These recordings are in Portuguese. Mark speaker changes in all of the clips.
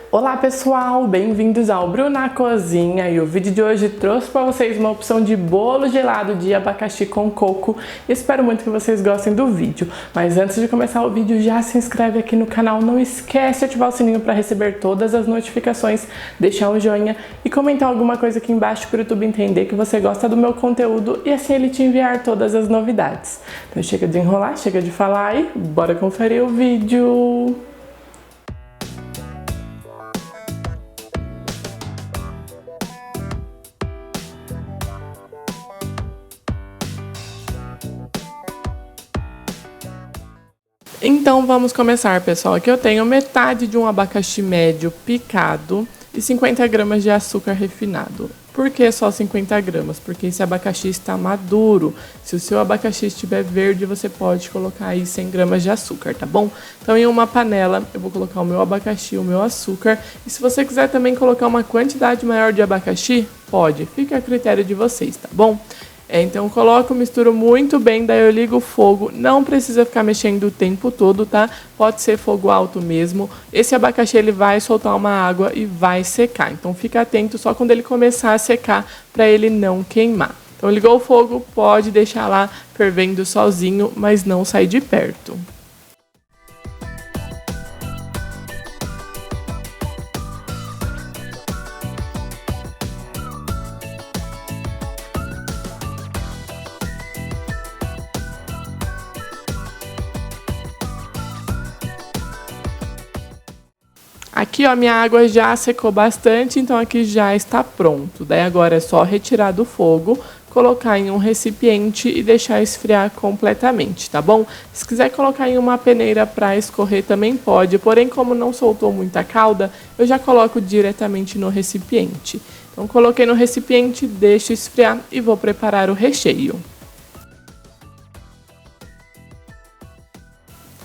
Speaker 1: Olá pessoal, bem-vindos ao Bruna Cozinha e o vídeo de hoje trouxe para vocês uma opção de bolo gelado de abacaxi com coco e espero muito que vocês gostem do vídeo. Mas antes de começar o vídeo, já se inscreve aqui no canal, não esquece de ativar o sininho para receber todas as notificações, deixar um joinha e comentar alguma coisa aqui embaixo para o YouTube entender que você gosta do meu conteúdo e assim ele te enviar todas as novidades. Então chega de enrolar, chega de falar e bora conferir o vídeo! Então vamos começar, pessoal. Aqui eu tenho metade de um abacaxi médio picado e 50 gramas de açúcar refinado. Por que só 50 gramas? Porque esse abacaxi está maduro. Se o seu abacaxi estiver verde, você pode colocar aí 100 gramas de açúcar, tá bom? Então em uma panela eu vou colocar o meu abacaxi, o meu açúcar. E se você quiser também colocar uma quantidade maior de abacaxi, pode. Fica a critério de vocês, tá bom? Então eu coloco, misturo muito bem, daí eu ligo o fogo, não precisa ficar mexendo o tempo todo, tá? Pode ser fogo alto mesmo. Esse abacaxi ele vai soltar uma água e vai secar, então fica atento só quando ele começar a secar para ele não queimar. Então ligou o fogo, pode deixar lá fervendo sozinho, mas não sair de perto. Aqui, ó, minha água já secou bastante, então aqui já está pronto. Daí agora é só retirar do fogo, colocar em um recipiente e deixar esfriar completamente, tá bom? Se quiser colocar em uma peneira para escorrer também pode, porém como não soltou muita calda, eu já coloco diretamente no recipiente. Então coloquei no recipiente, deixo esfriar e vou preparar o recheio.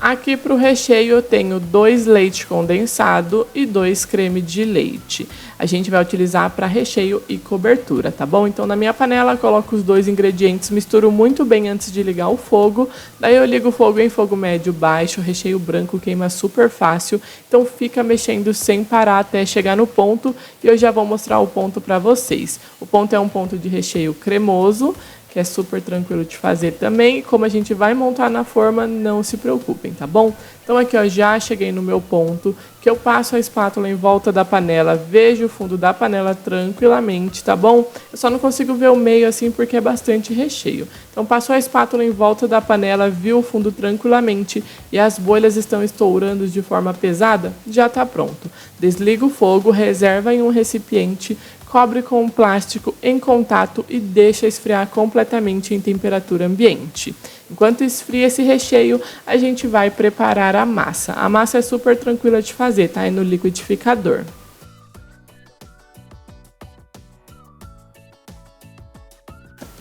Speaker 1: Aqui para o recheio eu tenho 2 leite condensado e 2 creme de leite. A gente vai utilizar para recheio e cobertura, tá bom? Então na minha panela coloco os 2 ingredientes, misturo muito bem antes de ligar o fogo. Daí eu ligo o fogo em fogo médio baixo, o recheio branco queima super fácil. Então fica mexendo sem parar até chegar no ponto e eu já vou mostrar o ponto para vocês. O ponto é um ponto de recheio cremoso, que é super tranquilo de fazer também. E como a gente vai montar na forma, não se preocupem, tá bom? Então aqui, ó, já cheguei no meu ponto, que eu passo a espátula em volta da panela, vejo o fundo da panela tranquilamente, tá bom? Eu só não consigo ver o meio assim porque é bastante recheio. Então passo a espátula em volta da panela, vi o fundo tranquilamente e as bolhas estão estourando de forma pesada, já tá pronto. Desliga o fogo, reserva em um recipiente, cobre com um plástico em contato e deixa esfriar completamente em temperatura ambiente. Enquanto esfria esse recheio, a gente vai preparar a massa. A massa é super tranquila de fazer, tá? É no liquidificador.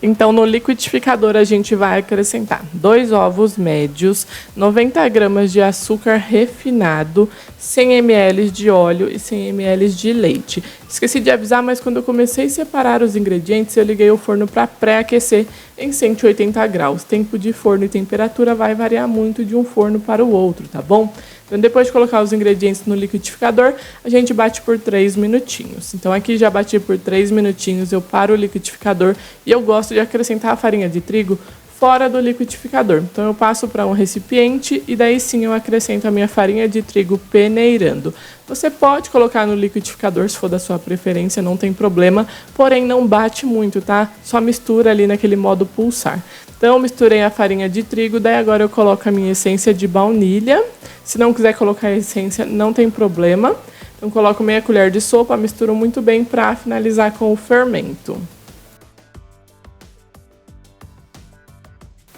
Speaker 1: Então, no liquidificador, a gente vai acrescentar 2 ovos médios, 90 gramas de açúcar refinado, 100 ml de óleo e 100 ml de leite. Esqueci de avisar, mas quando eu comecei a separar os ingredientes, eu liguei o forno para pré-aquecer em 180 graus. Tempo de forno e temperatura vai variar muito de um forno para o outro, tá bom? Então, depois de colocar os ingredientes no liquidificador, a gente bate por 3 minutinhos. Então, aqui já bati por 3 minutinhos, eu paro o liquidificador e eu gosto de acrescentar a farinha de trigo fora do liquidificador. Então, eu passo para um recipiente e daí sim eu acrescento a minha farinha de trigo peneirando. Você pode colocar no liquidificador se for da sua preferência, não tem problema, porém não bate muito, tá? Só mistura ali naquele modo pulsar. Então, eu misturei a farinha de trigo, daí agora eu coloco a minha essência de baunilha. Se não quiser colocar a essência, não tem problema. Então, coloco meia colher de sopa, misturo muito bem para finalizar com o fermento.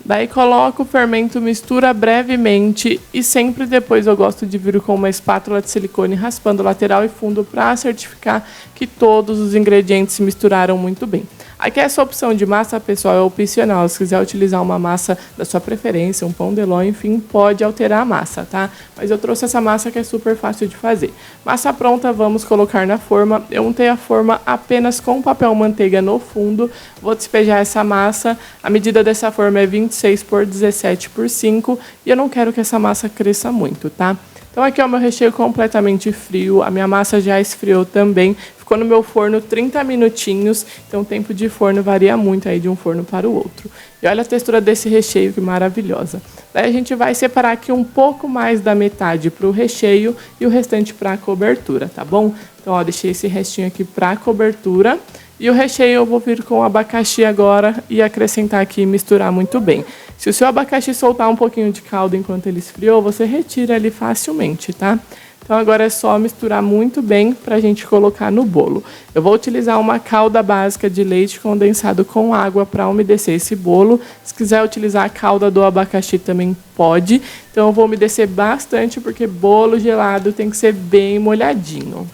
Speaker 1: Daí coloco o fermento, mistura brevemente e sempre depois eu gosto de vir com uma espátula de silicone raspando lateral e fundo para certificar que todos os ingredientes se misturaram muito bem. Aqui essa opção de massa, pessoal, é opcional. Se quiser utilizar uma massa da sua preferência, um pão de ló, enfim, pode alterar a massa, tá? Mas eu trouxe essa massa que é super fácil de fazer. Massa pronta, vamos colocar na forma. Eu untei a forma apenas com papel manteiga no fundo. Vou despejar essa massa. A medida dessa forma é 26 por 17 por 5 e eu não quero que essa massa cresça muito, tá? Então aqui é o meu recheio completamente frio, a minha massa já esfriou também, ficou no meu forno 30 minutinhos, então o tempo de forno varia muito aí de um forno para o outro. E olha a textura desse recheio, que maravilhosa. Daí a gente vai separar aqui um pouco mais da metade para o recheio e o restante para a cobertura, tá bom? Então, ó, deixei esse restinho aqui para a cobertura. E o recheio eu vou vir com o abacaxi agora e acrescentar aqui e misturar muito bem. Se o seu abacaxi soltar um pouquinho de caldo enquanto ele esfriou, você retira ele facilmente, tá? Então agora é só misturar muito bem para a gente colocar no bolo. Eu vou utilizar uma calda básica de leite condensado com água para umedecer esse bolo. Se quiser utilizar a calda do abacaxi também pode. Então eu vou umedecer bastante porque bolo gelado tem que ser bem molhadinho.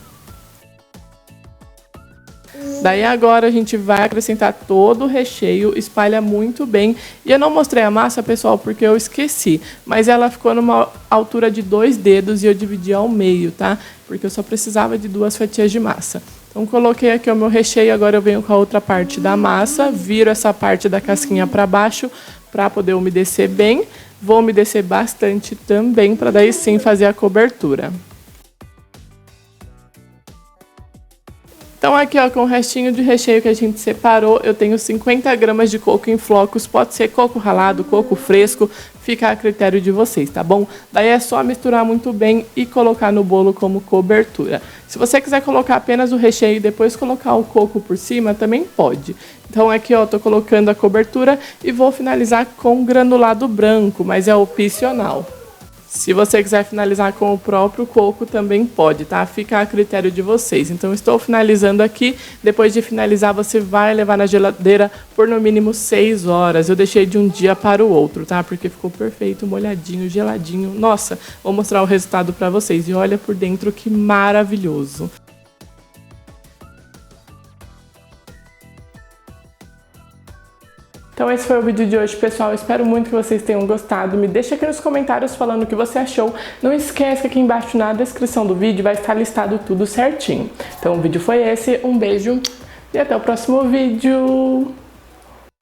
Speaker 1: Daí agora a gente vai acrescentar todo o recheio, espalha muito bem. E eu não mostrei a massa, pessoal, porque eu esqueci. Mas ela ficou numa altura de 2 dedos e eu dividi ao meio, tá? Porque eu só precisava de 2 fatias de massa. Então coloquei aqui o meu recheio, agora eu venho com a outra parte da massa, viro essa parte da casquinha para baixo para poder umedecer bem. Vou umedecer bastante também para daí sim fazer a cobertura. Então aqui, ó, com o restinho de recheio que a gente separou, eu tenho 50 gramas de coco em flocos, pode ser coco ralado, coco fresco, fica a critério de vocês, tá bom? Daí é só misturar muito bem e colocar no bolo como cobertura. Se você quiser colocar apenas o recheio e depois colocar o coco por cima, também pode. Então aqui, ó, tô colocando a cobertura e vou finalizar com granulado branco, mas é opcional. Se você quiser finalizar com o próprio coco, também pode, tá? Fica a critério de vocês. Então, estou finalizando aqui. Depois de finalizar, você vai levar na geladeira por no mínimo 6 horas. Eu deixei de um dia para o outro, tá? Porque ficou perfeito, molhadinho, geladinho. Nossa, vou mostrar o resultado para vocês. E olha por dentro que maravilhoso. Então esse foi o vídeo de hoje, pessoal. Eu espero muito que vocês tenham gostado. Me deixa aqui nos comentários falando o que você achou. Não esquece que aqui embaixo na descrição do vídeo vai estar listado tudo certinho. Então o vídeo foi esse, um beijo e até o próximo vídeo.